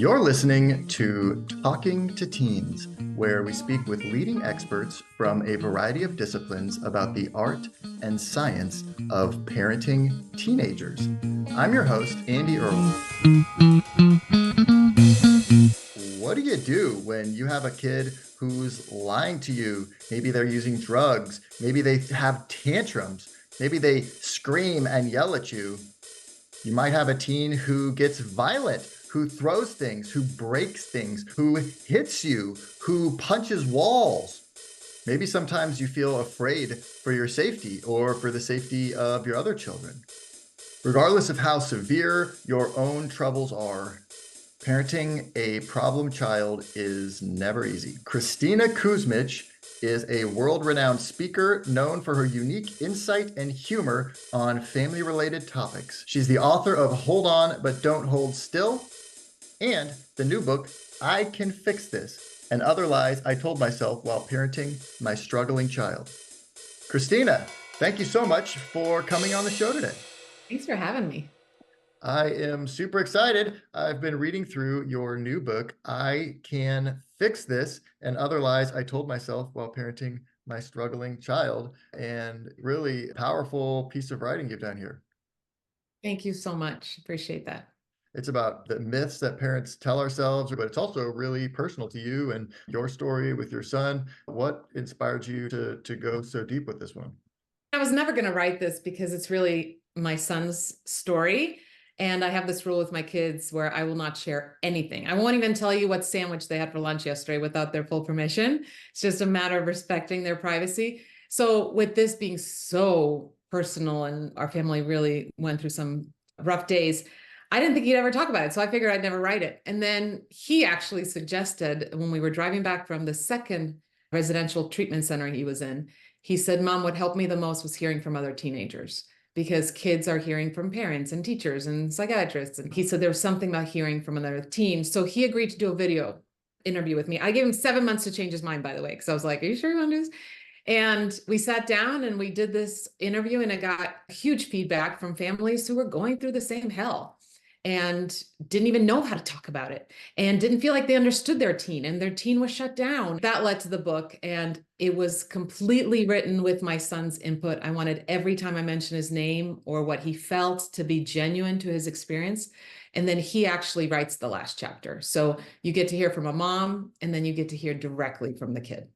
You're listening to Talking to Teens, where we speak with leading experts from a variety of disciplines about the art and science of parenting teenagers. I'm your host, Andy Earl. What do you do when you have a kid who's lying to you? Maybe they're using drugs. Maybe they have tantrums. Maybe they scream and yell at you. You might have a teen who gets violent, who throws things, who breaks things, who hits you, who punches walls. Maybe sometimes you feel afraid for your safety or for the safety of your other children. Regardless of how severe your own troubles are, parenting a problem child is never easy. Kristina Kuzmic is a world-renowned speaker known for her unique insight and humor on family-related topics. She's the author of Hold On But Don't Hold Still and the new book, I Can Fix This, and Other Lies I Told Myself While Parenting My Struggling Child. Kristina, thank you so much for coming on the show today. Thanks for having me. I am super excited. I've been reading through your new book, I Can Fix This, and Other Lies I Told Myself While Parenting My Struggling Child, and really powerful piece of writing you've done here. Thank you so much. Appreciate that. It's about the myths that parents tell ourselves, but it's also really personal to you and your story with your son. What inspired you to go so deep with this one? I was never going to write this because it's really my son's story. And I have this rule with my kids where I will not share anything. I won't even tell you what sandwich they had for lunch yesterday without their full permission. It's just a matter of respecting their privacy. So with this being so personal and our family really went through some rough days, I didn't think he'd ever talk about it. So I figured I'd never write it. And then he actually suggested when we were driving back from the second residential treatment center he was in, he said, Mom, what helped me the most was hearing from other teenagers, because kids are hearing from parents and teachers and psychiatrists. And he said there was something about hearing from another teen. So he agreed to do a video interview with me. I gave him 7 months to change his mind, by the way, because I was like, are you sure you want to do this? And we sat down and we did this interview, and I got huge feedback from families who were going through the same hell and didn't even know how to talk about it and didn't feel like they understood their teen, and their teen was shut down. That led to the book, and it was completely written with my son's input. I wanted every time I mention his name or what he felt to be genuine to his experience. And then he actually writes the last chapter. So you get to hear from a mom, and then you get to hear directly from the kid.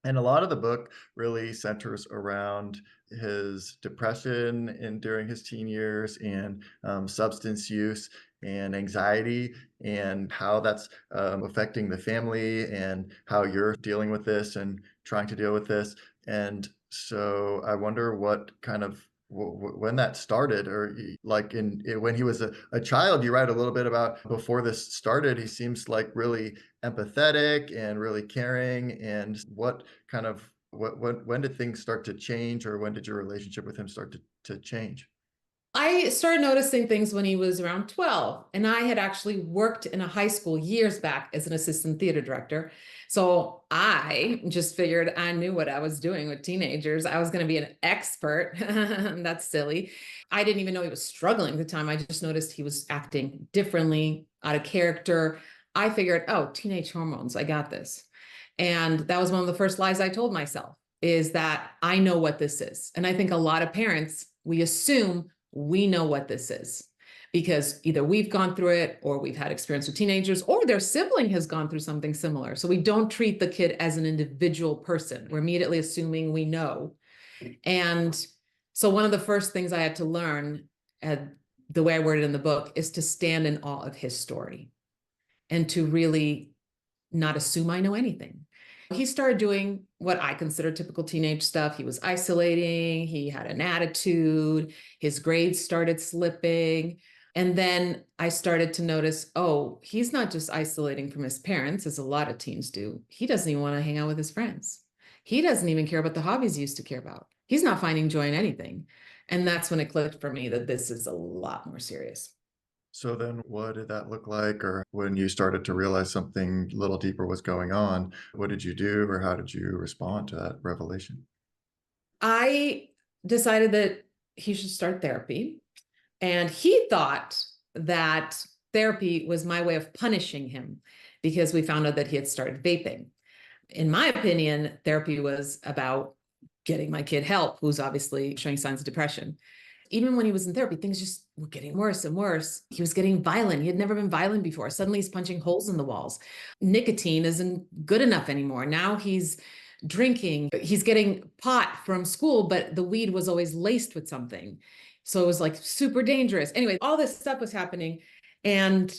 And a lot of the book really centers around his depression during his teen years and substance use and anxiety and how that's affecting the family and how you're dealing with this and trying to deal with this. And so I wonder what kind of when that started, or like when he was a child. You write a little bit about before this started, he seems like really empathetic and really caring. And what kind of when did things start to change, or when did your relationship with him start to change? I started noticing things when he was around 12, and I had actually worked in a high school years back as an assistant theater director. So I just figured I knew what I was doing with teenagers. I was going to be an expert. That's silly. I didn't even know he was struggling at the time. I just noticed he was acting differently, out of character. I figured, oh, teenage hormones, I got this. And that was one of the first lies I told myself, is that I know what this is. And I think a lot of parents, we assume we know what this is because either we've gone through it, or we've had experience with teenagers, or their sibling has gone through something similar. So we don't treat the kid as an individual person. We're immediately assuming we know. And so one of the first things I had to learn, the way I worded in the book, is to stand in awe of his story and to really not assume I know anything. He started doing what I consider typical teenage stuff. He was isolating. He had an attitude. His grades started slipping. And then I started to notice, oh, he's not just isolating from his parents, as a lot of teens do. He doesn't even want to hang out with his friends. He doesn't even care about the hobbies he used to care about. He's not finding joy in anything. And that's when it clicked for me that this is a lot more serious. So then what did that look like? Or when you started to realize something a little deeper was going on, what did you do, or how did you respond to that revelation? I decided that he should start therapy. And he thought that therapy was my way of punishing him because we found out that he had started vaping. In my opinion, therapy was about getting my kid help, who's obviously showing signs of depression. Even when he was in therapy, things just were getting worse and worse. He was getting violent. He had never been violent before. Suddenly he's punching holes in the walls. Nicotine isn't good enough anymore. Now he's drinking. He's getting pot from school, but the weed was always laced with something. So it was like super dangerous. Anyway, all this stuff was happening. And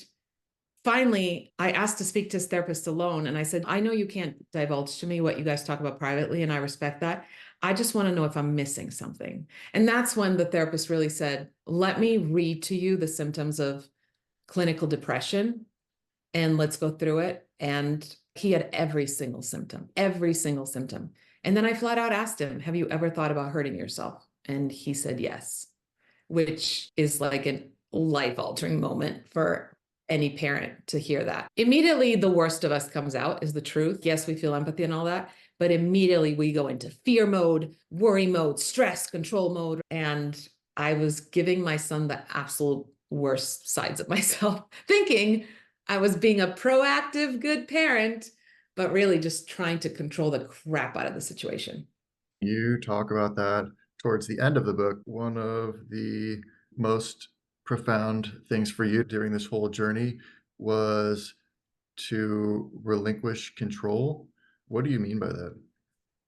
finally, I asked to speak to his therapist alone. And I said, I know you can't divulge to me what you guys talk about privately, and I respect that. I just want to know if I'm missing something. And that's when the therapist really said, let me read to you the symptoms of clinical depression and let's go through it. And he had every single symptom, every single symptom. And then I flat out asked him, have you ever thought about hurting yourself? And he said yes, which is like a life-altering moment for any parent to hear that. Immediately, the worst of us comes out is the truth. Yes, we feel empathy and all that, but immediately we go into fear mode, worry mode, stress control mode. And I was giving my son the absolute worst sides of myself, thinking I was being a proactive, good parent, but really just trying to control the crap out of the situation. You talk about that towards the end of the book. One of the most profound things for you during this whole journey was to relinquish control. What do you mean by that?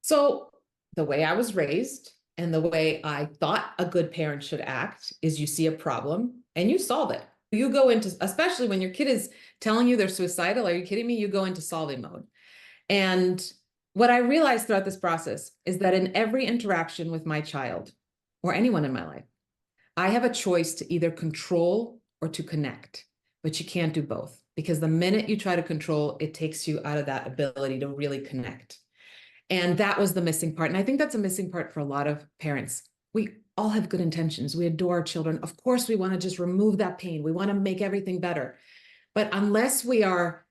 So the way I was raised and the way I thought a good parent should act is you see a problem and you solve it. You go into, especially when your kid is telling you they're suicidal, are you kidding me? You go into solving mode. And what I realized throughout this process is that in every interaction with my child or anyone in my life, I have a choice to either control or to connect, but you can't do both because the minute you try to control, it takes you out of that ability to really connect. And that was the missing part. And I think that's a missing part for a lot of parents. We all have good intentions. We adore our children. Of course, we want to just remove that pain. We want to make everything better. But unless we are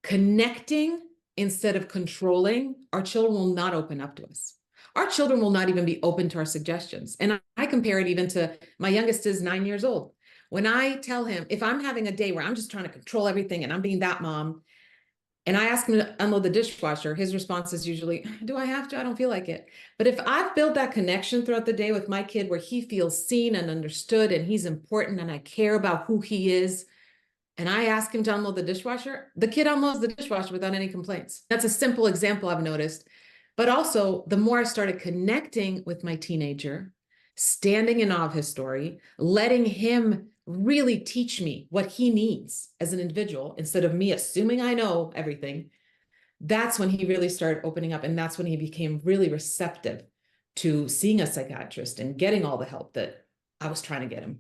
connecting instead of controlling, our children will not open up to us. Our children will not even be open to our suggestions. And I compare it even to my youngest is 9 years old. When I tell him, if I'm having a day where I'm just trying to control everything and I'm being that mom, and I ask him to unload the dishwasher, his response is usually, do I have to? I don't feel like it. But if I've built that connection throughout the day with my kid where he feels seen and understood and he's important and I care about who he is, and I ask him to unload the dishwasher, the kid unloads the dishwasher without any complaints. That's a simple example I've noticed. But also, the more I started connecting with my teenager, standing in awe of his story, letting him really teach me what he needs as an individual instead of me assuming I know everything, that's when he really started opening up. And that's when he became really receptive to seeing a psychiatrist and getting all the help that I was trying to get him.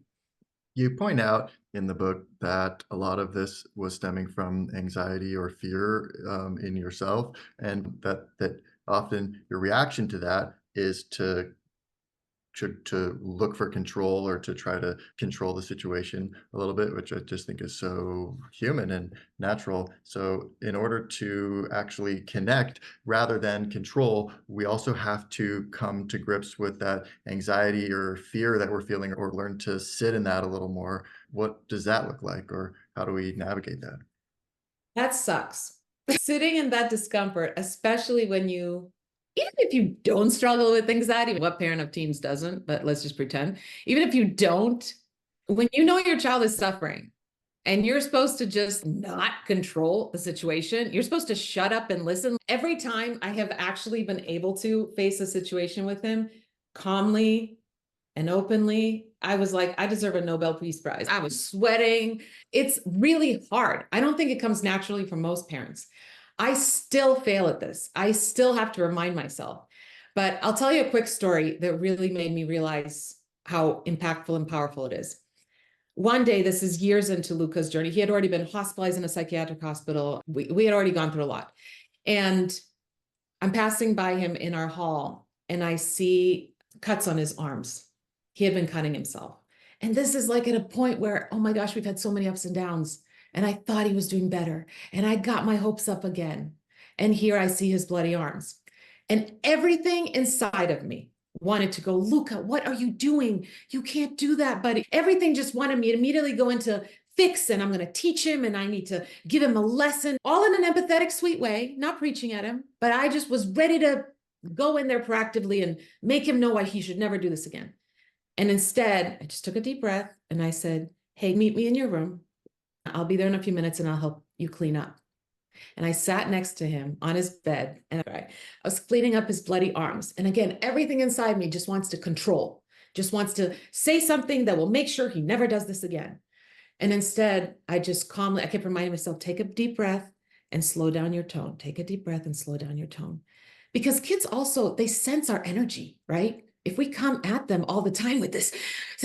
You point out in the book that a lot of this was stemming from anxiety or fear in yourself, and that often your reaction to that is to look for control or to try to control the situation a little bit, which I just think is so human and natural. So in order to actually connect rather than control, we also have to come to grips with that anxiety or fear that we're feeling or learn to sit in that a little more. What does that look like, or how do we navigate that? That sucks. Sitting in that discomfort, especially when even if you don't struggle with anxiety, what parent of teens doesn't, but let's just pretend, even if you don't, when you know your child is suffering and you're supposed to just not control the situation, you're supposed to shut up and listen. Every time I have actually been able to face a situation with him calmly and openly, I was like, I deserve a Nobel Peace Prize. I was sweating. It's really hard. I don't think it comes naturally for most parents. I still fail at this. I still have to remind myself. But I'll tell you a quick story that really made me realize how impactful and powerful it is. One day, this is years into Luca's journey. He had already been hospitalized in a psychiatric hospital. We had already gone through a lot. And I'm passing by him in our hall and I see cuts on his arms. He had been cutting himself. And this is like at a point where, oh my gosh, we've had so many ups and downs. And I thought he was doing better. And I got my hopes up again. And here I see his bloody arms. And everything inside of me wanted to go, Luca, what are you doing? You can't do that, buddy. Everything just wanted me to immediately go into fix and I'm going to teach him and I need to give him a lesson, all in an empathetic, sweet way, not preaching at him. But I just was ready to go in there proactively and make him know why he should never do this again. And instead, I just took a deep breath and I said, hey, meet me in your room. I'll be there in a few minutes and I'll help you clean up. And I sat next to him on his bed and I was cleaning up his bloody arms. And again, everything inside me just wants to control, just wants to say something that will make sure he never does this again. And instead, I just calmly, I kept reminding myself, take a deep breath and slow down your tone. Take a deep breath and slow down your tone. Because kids also, they sense our energy, right? If we come at them all the time with this,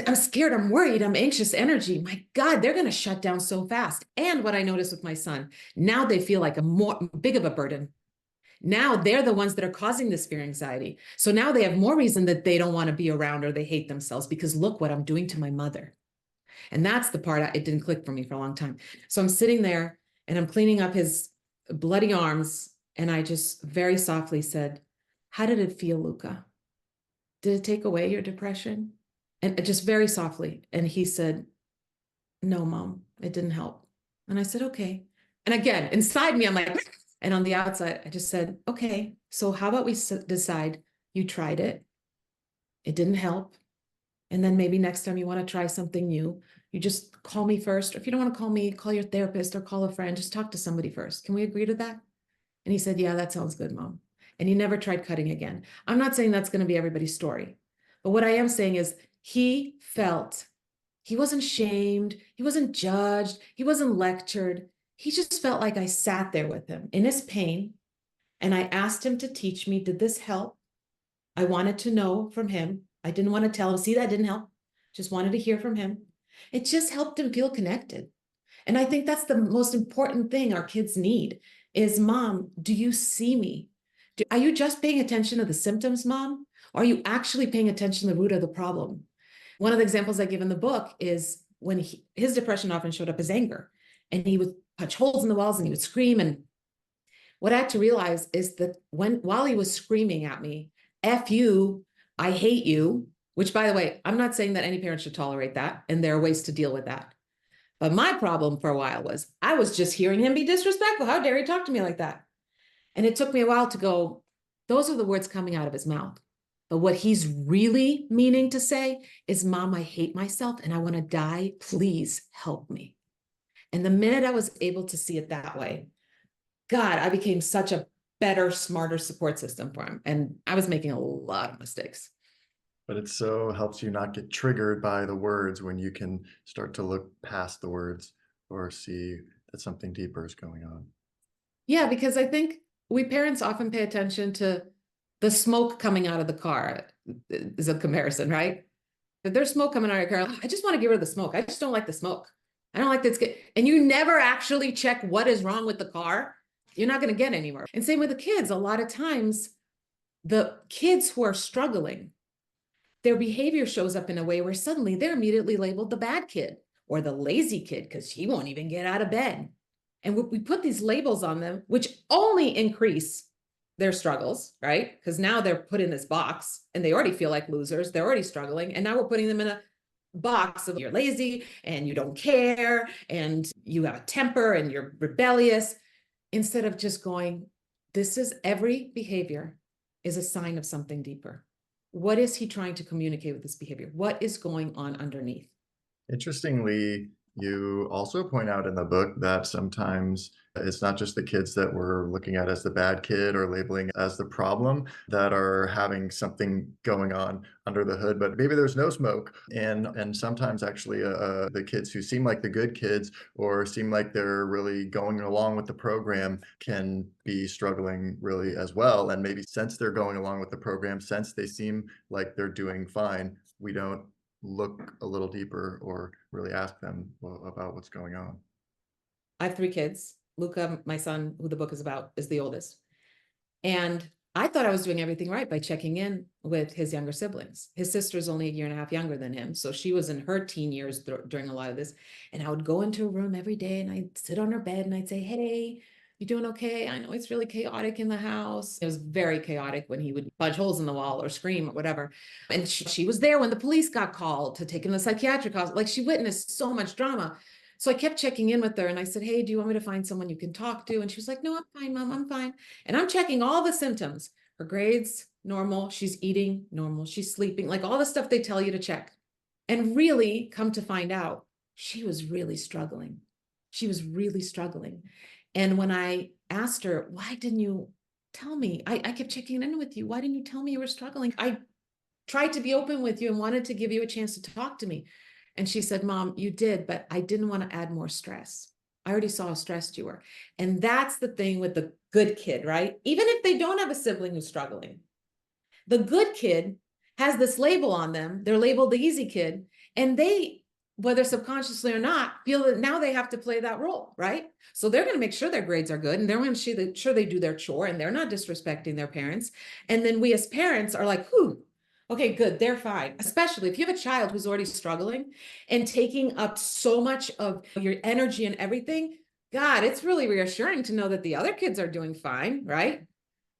I'm scared, I'm worried, I'm anxious energy, my God, they're going to shut down so fast. And what I noticed with my son, now they feel like a more big of a burden. Now they're the ones that are causing this fear anxiety. So now they have more reason that they don't want to be around or they hate themselves because look what I'm doing to my mother. And that's the part it didn't click for me for a long time. So I'm sitting there and I'm cleaning up his bloody arms. And I just very softly said, how did it feel, Luca? Did it take away your depression? And just very softly. And he said, no, Mom, it didn't help. And I said, okay. And again, inside me, I'm like, and on the outside, I just said, okay, so how about we decide you tried it? It didn't help. And then maybe next time you want to try something new, you just call me first. Or if you don't want to call me, call your therapist or call a friend. Just talk to somebody first. Can we agree to that? And he said, yeah, that sounds good, Mom. And he never tried cutting again. I'm not saying that's going to be everybody's story. But what I am saying is he felt, he wasn't shamed. He wasn't judged. He wasn't lectured. He just felt like I sat there with him in his pain. And I asked him to teach me, did this help? I wanted to know from him. I didn't want to tell him, see, that didn't help. Just wanted to hear from him. It just helped him feel connected. And I think that's the most important thing our kids need is, Mom, do you see me? Are you just paying attention to the symptoms, Mom? Or are you actually paying attention to the root of the problem? One of the examples I give in the book is when his depression often showed up as anger. And he would punch holes in the walls and he would scream. And what I had to realize is that while he was screaming at me, F you, I hate you, which, by the way, I'm not saying that any parent should tolerate that. And there are ways to deal with that. But my problem for a while was I was just hearing him be disrespectful. How dare he talk to me like that? And it took me a while to go, those are the words coming out of his mouth. But what he's really meaning to say is, Mom, I hate myself and I want to die. Please help me. And the minute I was able to see it that way, God, I became such a better, smarter support system for him. And I was making a lot of mistakes. But it so helps you not get triggered by the words when you can start to look past the words or see that something deeper is going on. Yeah, because I think we parents often pay attention to the smoke coming out of the car is a comparison, right? If there's smoke coming out of your car, I just want to get rid of the smoke. I just don't like the smoke. I don't like this. And you never actually check what is wrong with the car. You're not going to get anywhere. And same with the kids. A lot of times, the kids who are struggling, their behavior shows up in a way where suddenly they're immediately labeled the bad kid or the lazy kid because he won't even get out of bed. And we put these labels on them, which only increase their struggles, right? Because now they're put in this box and they already feel like losers. They're already struggling. And now we're putting them in a box of you're lazy and you don't care and you have a temper and you're rebellious, instead of just going, this is every behavior is a sign of something deeper. What is he trying to communicate with this behavior? What is going on underneath? Interestingly, you also point out in the book that sometimes it's not just the kids that we're looking at as the bad kid or labeling as the problem that are having something going on under the hood, but maybe there's no smoke. And sometimes actually the kids who seem like the good kids or seem like they're really going along with the program can be struggling really as well. And maybe since they're going along with the program, since they seem like they're doing fine, we don't look a little deeper or really ask them about what's going on. I have 3 kids. Luca, my son, who the book is about, is the oldest. And I thought I was doing everything right by checking in with his younger siblings. His sister's only a year and a half younger than him. So she was in her teen years during a lot of this. And I would go into her room every day and I'd sit on her bed and I'd say, hey, you doing okay? I know it's really chaotic in the house. It was very chaotic when he would punch holes in the wall or scream or whatever. And she was there when the police got called to take him to the psychiatric hospital. Like, she witnessed so much drama. So I kept checking in with her and I said, hey, do you want me to find someone you can talk to? And she was like, no, I'm fine, mom, I'm fine. And I'm checking all the symptoms. Her grades, normal. She's eating, normal. She's sleeping, like all the stuff they tell you to check. And really, come to find out, she was really struggling. She was really struggling. And when I asked her, why didn't you tell me? I kept checking in with you. Why didn't you tell me you were struggling? I tried to be open with you and wanted to give you a chance to talk to me. And she said, Mom, you did, but I didn't want to add more stress. I already saw how stressed you were. And that's the thing with the good kid, right? Even if they don't have a sibling who's struggling, the good kid has this label on them. They're labeled the easy kid. And they, whether subconsciously or not, feel that now they have to play that role, right? So they're going to make sure their grades are good and they're going to make sure they do their chore and they're not disrespecting their parents. And then we as parents are like, whew, okay, good, they're fine. Especially if you have a child who's already struggling and taking up so much of your energy and everything. God, it's really reassuring to know that the other kids are doing fine, right?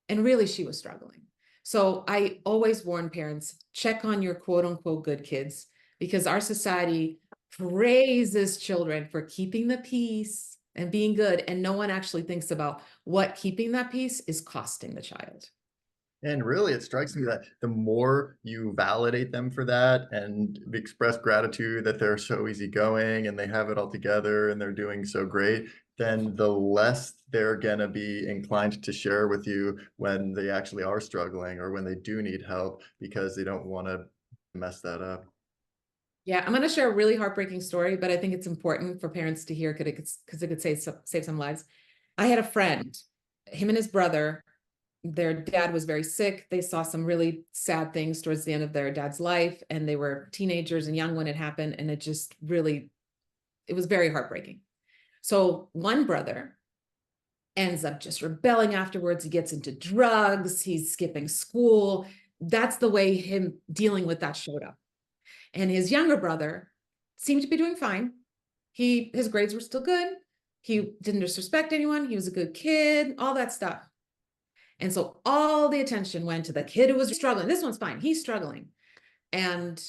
And really, she was struggling. So I always warn parents, check on your quote unquote good kids, because our society praises children for keeping the peace and being good. And no one actually thinks about what keeping that peace is costing the child. And really, it strikes me that the more you validate them for that and express gratitude that they're so easygoing and they have it all together and they're doing so great, then the less they're going to be inclined to share with you when they actually are struggling or when they do need help because they don't want to mess that up. Yeah, I'm going to share a really heartbreaking story, but I think it's important for parents to hear because it could save some lives. I had a friend, him and his brother, their dad was very sick. They saw some really sad things towards the end of their dad's life, and they were teenagers and young when it happened. And it just really, it was very heartbreaking. So one brother ends up just rebelling afterwards. He gets into drugs. He's skipping school. That's the way him dealing with that showed up. And his younger brother seemed to be doing fine. His grades were still good. He didn't disrespect anyone. He was a good kid, all that stuff. And so all the attention went to the kid who was struggling. This one's fine. He's struggling. And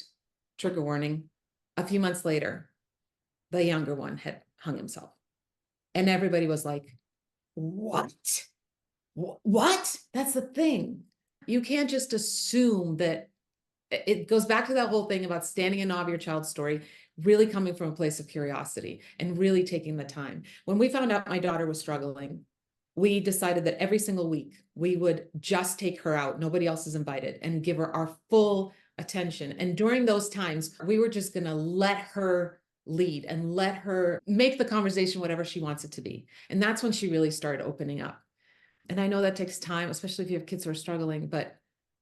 trigger warning, a few months later, the younger one had hung himself. And everybody was like, what? What? That's the thing. You can't just assume that. It goes back to that whole thing about standing in awe of your child's story, really coming from a place of curiosity and really taking the time. When we found out my daughter was struggling, we decided that every single week we would just take her out, nobody else is invited, and give her our full attention. And during those times, we were just going to let her lead and let her make the conversation whatever she wants it to be. And that's when she really started opening up. And I know that takes time, especially if you have kids who are struggling, but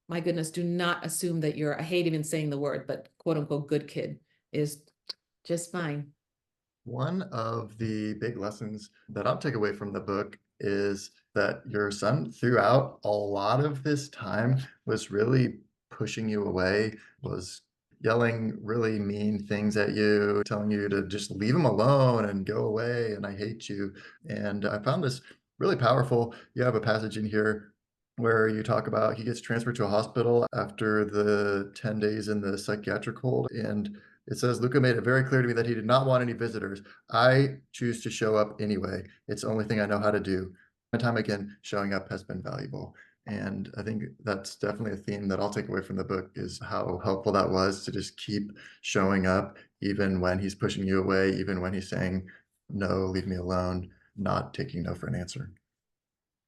my goodness, do not assume that I hate even saying the word, but quote unquote good kid is just fine. One of the big lessons that I'll take away from the book is that your son, throughout a lot of this time, was really pushing you away, was yelling really mean things at you, telling you to just leave him alone and go away, and I hate you. And I found this really powerful. You have a passage in here where you talk about he gets transferred to a hospital after the 10 days in the psychiatric hold, and it says, Luca made it very clear to me that he did not want any visitors. I choose to show up anyway. It's the only thing I know how to do. And time again, showing up has been valuable. And I think that's definitely a theme that I'll take away from the book is how helpful that was to just keep showing up, even when he's pushing you away, even when he's saying, no, leave me alone, not taking no for an answer.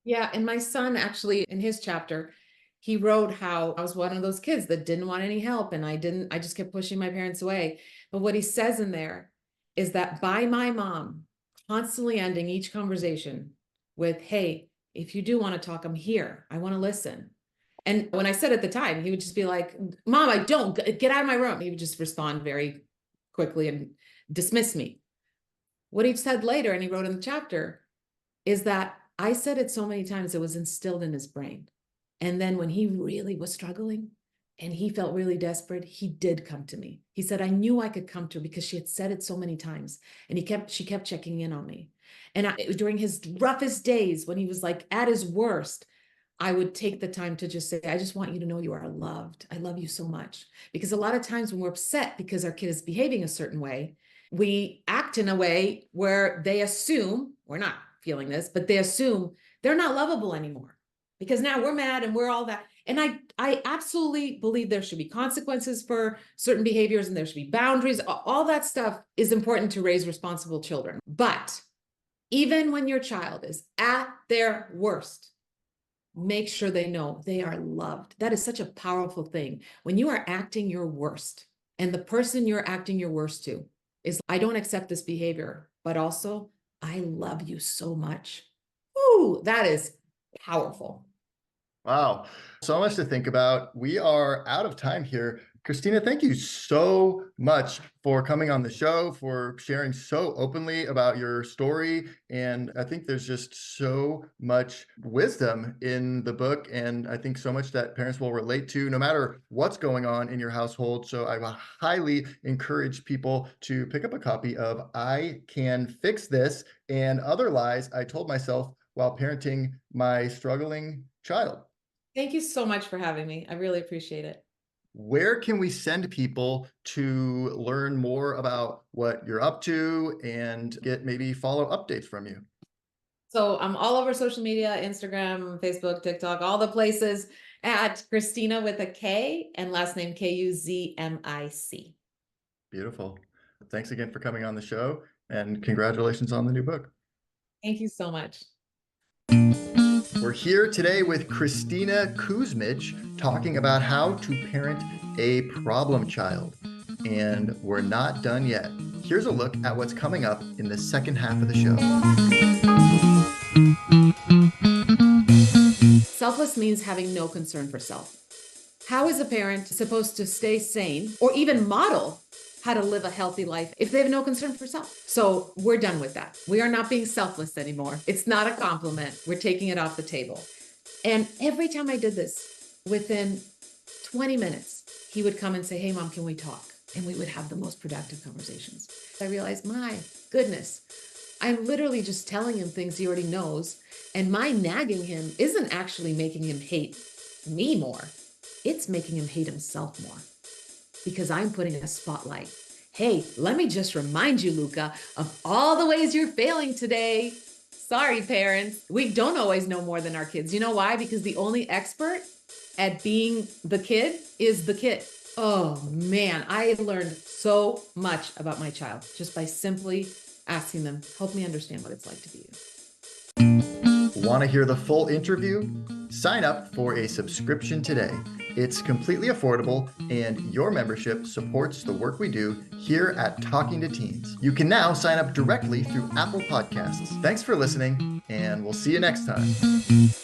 Yeah. And my son actually, in his chapter, he wrote how I was one of those kids that didn't want any help. And I just kept pushing my parents away. But what he says in there is that by my mom constantly ending each conversation with, hey, if you do want to talk, I'm here. I want to listen. And when I said at the time, he would just be like, Mom, I don't get out of my room. He would just respond very quickly and dismiss me. What he said later, and he wrote in the chapter, is that I said it so many times it was instilled in his brain. And then when he really was struggling and he felt really desperate, he did come to me. He said, I knew I could come to her because she had said it so many times. And she kept checking in on me. And during his roughest days, when he was like at his worst, I would take the time to just say, I just want you to know you are loved. I love you so much. Because a lot of times when we're upset because our kid is behaving a certain way, We act in a way where they assume, we're not feeling this, but they assume they're not lovable anymore because now we're mad and we're all that. And I absolutely believe there should be consequences for certain behaviors and there should be boundaries. All that stuff is important to raise responsible children. But even when your child is at their worst, make sure they know they are loved. That is such a powerful thing. When you are acting your worst, and the person you're acting your worst to is, I don't accept this behavior, but also, I love you so much. Ooh, that is powerful. Wow. So much to think about. We are out of time here. Kristina, thank you so much for coming on the show, for sharing so openly about your story. And I think there's just so much wisdom in the book. And I think so much that parents will relate to no matter what's going on in your household. So I will highly encourage people to pick up a copy of I Can Fix This and Other Lies I Told Myself While Parenting My Struggling Child. Thank you so much for having me. I really appreciate it. Where can we send people to learn more about what you're up to and get maybe follow updates from you? So I'm all over social media, Instagram, Facebook, TikTok, all the places at Kristina with a K and last name Kuzmic. Beautiful. Thanks again for coming on the show and congratulations on the new book. Thank you so much. We're here today with Kristina Kuzmic talking about how to parent a problem child. And we're not done yet. Here's a look at what's coming up in the second half of the show. Selfless means having no concern for self. How is a parent supposed to stay sane or even model how to live a healthy life if they have no concern for self? So we're done with that. We are not being selfless anymore. It's not a compliment. We're taking it off the table. And every time I did this, within 20 minutes, he would come and say, hey, Mom, can we talk? And we would have the most productive conversations. I realized, my goodness, I'm literally just telling him things he already knows. And my nagging him isn't actually making him hate me more. It's making him hate himself more because I'm putting a spotlight. Hey, let me just remind you, Luca, of all the ways you're failing today. Sorry, parents. We don't always know more than our kids. You know why? Because the only expert at being the kid is the kid. Oh man, I learned so much about my child just by simply asking them, help me understand what it's like to be you. Want to hear the full interview? Sign up for a subscription today. It's completely affordable, and your membership supports the work we do here at Talking to Teens. You can now sign up directly through Apple Podcasts. Thanks for listening, and we'll see you next time.